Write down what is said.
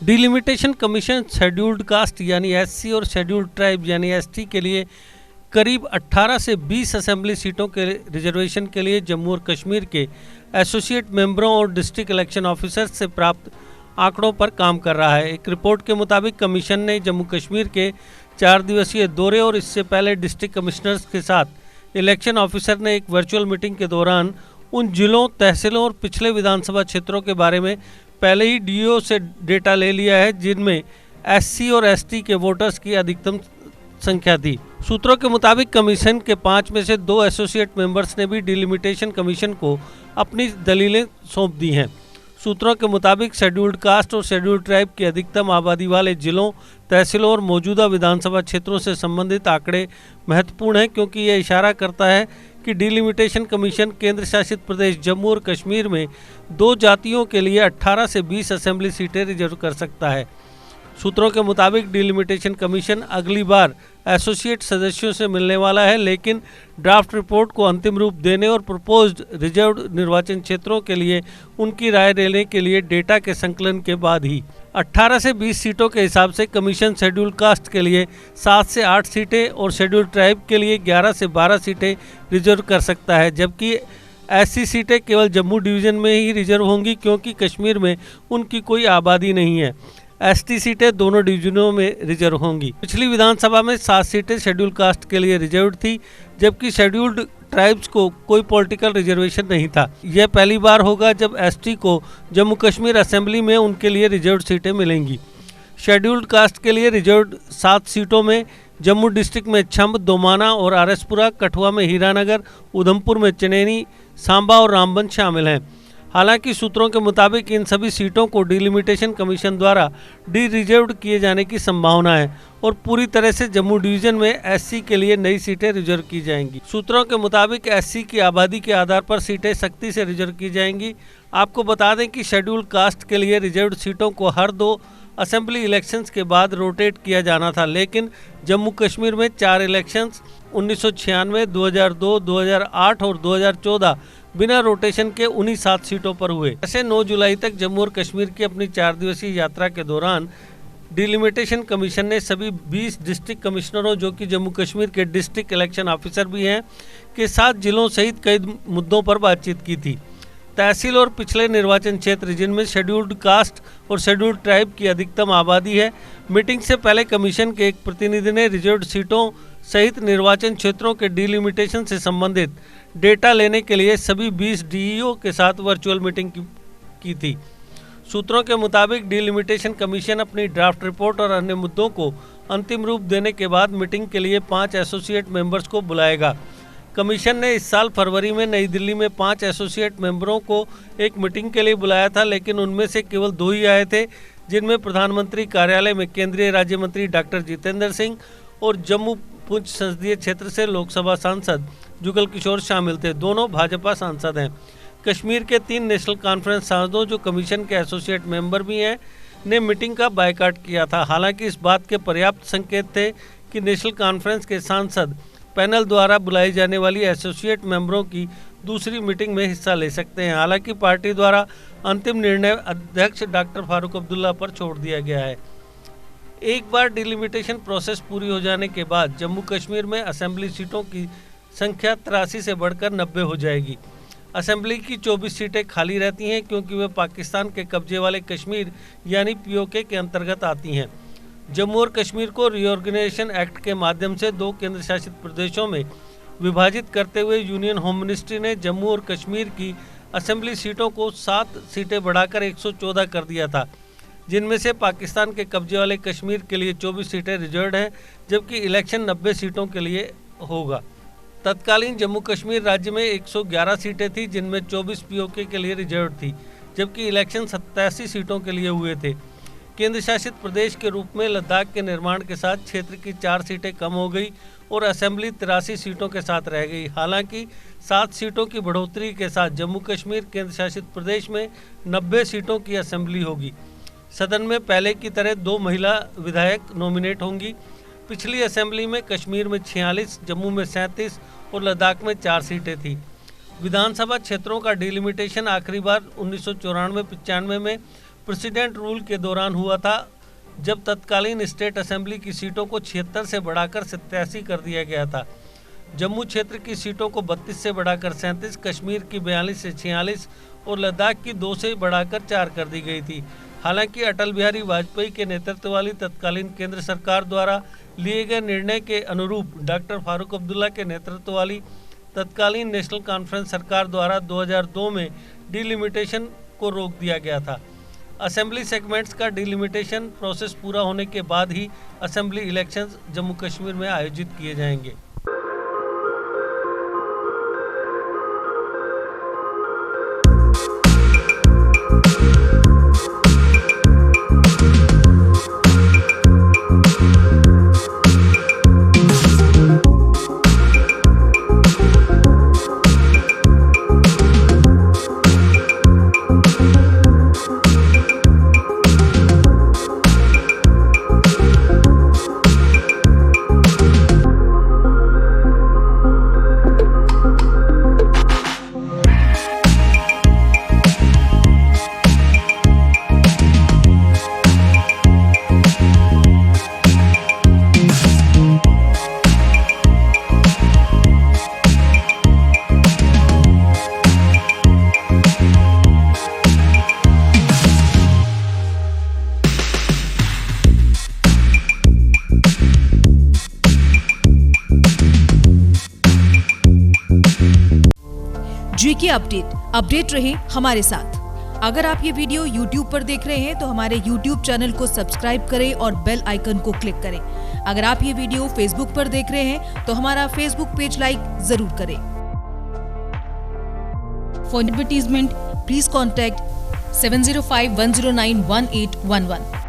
Delimitation commission scheduled caste यानी SC और scheduled tribe यानी एसटी के लिए करीब 18 से 20 असेंबली सीटों के रिजर्वेशन के लिए जम्मू और कश्मीर के एसोसिएट मेंबरों और डिस्ट्रिक्ट इलेक्शन ऑफिसर्स से प्राप्त आंकड़ों पर काम कर रहा है। एक रिपोर्ट के मुताबिक कमीशन ने जम्मू कश्मीर के 4 दिवसीय दौरे और इससे पहले डिस्ट्रिक्ट कमिश्नर्स के साथ इलेक्शन ऑफिसर ने एक वर्चुअल मीटिंग के दौरान उन जिलों, तहसीलों और पिछले विधानसभा क्षेत्रों के बारे में पहले ही डीओ से डेटा ले लिया है जिनमें एससी और एसटी के वोटर्स की अधिकतम संख्या थी। सूत्रों के मुताबिक कमीशन के 5 में से 2 एसोसिएट मेंबर्स ने भी डिलिमिटेशन कमीशन को अपनी दलीलें सौंप दी हैं। सूत्रों के मुताबिक शेड्यूल्ड कास्ट और शेड्यूल्ड ट्राइब की अधिकतम आबादी वाले जिलों, तहसीलों और मौजूदा विधानसभा क्षेत्रों से संबंधित आंकड़े महत्वपूर्ण हैं क्योंकि यह इशारा करता है कि डिलिमिटेशन कमीशन केंद्र शासित प्रदेश जम्मू और कश्मीर में 2 जातियों के लिए 18 से 20 असेंबली सीटें रिजर्व कर सकता है। सूत्रों के मुताबिक डिलिमिटेशन कमीशन अगली बार एसोसिएट सदस्यों से मिलने वाला है, लेकिन ड्राफ्ट रिपोर्ट को अंतिम रूप देने और प्रपोज्ड रिजर्व्ड निर्वाचन क्षेत्रों के लिए उनकी राय लेने के लिए डेटा के संकलन के बाद ही 18 से 20 सीटों के हिसाब से कमीशन शेड्यूल कास्ट के लिए 7 से 8 सीटें और शेड्यूल ट्राइब के लिए 11 से 12 सीटें रिजर्व कर सकता है, जबकि ऐसी सीटें केवल जम्मू डिवीज़न में ही रिजर्व होंगी क्योंकि कश्मीर में उनकी कोई आबादी नहीं है। एसटी सीटें दोनों डिवीजनों में रिजर्व होंगी। पिछली विधानसभा में 7 सीटें शेड्यूल कास्ट के लिए रिजर्व थी, जबकि शेड्यूल्ड ट्राइब्स को कोई पॉलिटिकल रिजर्वेशन नहीं था। यह पहली बार होगा जब एसटी को जम्मू कश्मीर असेंबली में उनके लिए रिजर्व सीटें मिलेंगी। शेड्यूल्ड कास्ट के लिए रिजर्व 7 सीटों में जम्मू डिस्ट्रिक्ट में छंब, दोमाना और आरएसपुरा, कठुआ में हीरानगर, उधमपुर में चनैनी, सांबा और रामबन शामिल हैं। हालांकि सूत्रों के मुताबिक इन सभी सीटों को डिलिमिटेशन कमीशन द्वारा डी रिजर्व्ड किए जाने की संभावना है और पूरी तरह से जम्मू डिवीजन में एससी के लिए नई सीटें रिजर्व की जाएंगी। सूत्रों के मुताबिक एससी की आबादी के आधार पर सीटें सख्ती से रिजर्व की जाएंगी। आपको बता दें कि शेड्यूल कास्ट के लिए रिजर्व्ड सीटों को हर 2 असेंबली इलेक्शंस के बाद रोटेट किया जाना था, लेकिन जम्मू कश्मीर में 4 इलेक्शंस 1996, 2002, 2008 और 2014 बिना रोटेशन के उन्हीं 7 सीटों पर हुए। ऐसे 9 जुलाई तक जम्मू और कश्मीर की अपनी 4 दिवसीय यात्रा के दौरान डिलिमिटेशन कमीशन ने सभी 20 डिस्ट्रिक्ट कमिश्नरों, जो कि जम्मू कश्मीर के डिस्ट्रिक्ट इलेक्शन ऑफिसर भी हैं, के साथ जिलों सहित कई मुद्दों पर बातचीत की थी। तहसील और पिछले निर्वाचन क्षेत्र जिनमें शेड्यूल्ड कास्ट और शेड्यूल्ड ट्राइब की अधिकतम आबादी है। मीटिंग से पहले कमीशन के एक प्रतिनिधि ने रिजर्व्ड सीटों सहित निर्वाचन क्षेत्रों के डिलिमिटेशन से संबंधित डेटा लेने के लिए सभी 20 डीईओ के साथ वर्चुअल मीटिंग की थी। सूत्रों के मुताबिक डिलिमिटेशन कमीशन अपनी ड्राफ्ट रिपोर्ट और अन्य मुद्दों को अंतिम रूप देने के बाद मीटिंग के लिए 5 एसोसिएट मेंबर्स को बुलाएगा। कमीशन ने इस साल फरवरी में नई दिल्ली में 5 एसोसिएट मेंबरों को एक मीटिंग के लिए बुलाया था, लेकिन उनमें से केवल 2 ही आए थे, जिनमें प्रधानमंत्री कार्यालय में केंद्रीय राज्य मंत्री डॉक्टर जितेंद्र सिंह और जम्मू पुंछ संसदीय क्षेत्र से लोकसभा सांसद जुगल किशोर शामिल थे। दोनों भाजपा सांसद हैं। कश्मीर के 3 नेशनल कॉन्फ्रेंस सांसदों, जो कमीशन के एसोसिएट मेंबर भी हैं, ने मीटिंग का बायकॉट किया था। हालांकि इस बात के पर्याप्त संकेत थे कि नेशनल कॉन्फ्रेंस के सांसद पैनल द्वारा बुलाई जाने वाली एसोसिएट मेंबरों की दूसरी मीटिंग में हिस्सा ले सकते हैं। हालांकि पार्टी द्वारा अंतिम निर्णय अध्यक्ष डॉक्टर फारूक अब्दुल्ला पर छोड़ दिया गया है। एक बार डिलिमिटेशन प्रोसेस पूरी हो जाने के बाद जम्मू कश्मीर में असेंबली सीटों की संख्या 83 से बढ़कर 90 हो जाएगी। असेंबली की 24 सीटें खाली रहती हैं क्योंकि वे पाकिस्तान के कब्जे वाले कश्मीर यानी पीओके के अंतर्गत आती हैं। जम्मू और कश्मीर को रीऑर्गेनाइजेशन एक्ट के माध्यम से 2 केंद्र शासित प्रदेशों में विभाजित करते हुए यूनियन होम मिनिस्ट्री ने जम्मू और कश्मीर की असेंबली सीटों को 7 सीटें बढ़ाकर 114 कर दिया था, जिनमें से पाकिस्तान के कब्जे वाले कश्मीर के लिए 24 सीटें रिजर्व हैं, जबकि इलेक्शन 90 सीटों के लिए होगा। तत्कालीन जम्मू कश्मीर राज्य में 111 सीटें थी, जिनमें 24 पीओके के लिए रिजर्व थी, जबकि इलेक्शन 87 सीटों के लिए हुए थे। केंद्र शासित प्रदेश के रूप में लद्दाख के निर्माण के साथ क्षेत्र की 4 सीटें कम हो गई और असेंबली 83 सीटों के साथ रह गई। हालांकि 7 सीटों की बढ़ोतरी के साथ जम्मू कश्मीर केंद्र शासित प्रदेश में 90 सीटों की असेंबली होगी। सदन में पहले की तरह 2 महिला विधायक नॉमिनेट होंगी। पिछली असेंबली में कश्मीर में 46, जम्मू में 37 और लद्दाख में 4 सीटें थी। विधानसभा क्षेत्रों का डिलिमिटेशन आखिरी बार 1994-95 में प्रेसिडेंट रूल के दौरान हुआ था, जब तत्कालीन स्टेट असेंबली की सीटों को 76 से बढ़ाकर 87 कर दिया गया था। जम्मू क्षेत्र की सीटों को 32 से बढ़ाकर 37, कश्मीर की 42 से 46 और लद्दाख की 2 से बढ़ाकर 4 कर दी गई थी। हालांकि अटल बिहारी वाजपेयी के नेतृत्व वाली तत्कालीन केंद्र सरकार द्वारा लिए गए निर्णय के अनुरूप डॉक्टर फारूक अब्दुल्ला के नेतृत्व वाली तत्कालीन नेशनल कॉन्फ्रेंस सरकार द्वारा 2002 में डिलिमिटेशन को रोक दिया गया था। असेंबली सेगमेंट्स का डिलिमिटेशन प्रोसेस पूरा होने के बाद ही असेंबली इलेक्शंस जम्मू कश्मीर में आयोजित किए जाएंगे। जीके अपडेट रहे हमारे साथ। अगर आप ये वीडियो YouTube पर देख रहे हैं तो हमारे YouTube चैनल को सब्सक्राइब करें और बेल आइकन को क्लिक करें। अगर आप ये वीडियो Facebook पर देख रहे हैं तो हमारा Facebook पेज लाइक जरूर करें। For advertisement please contact 705-109-1811।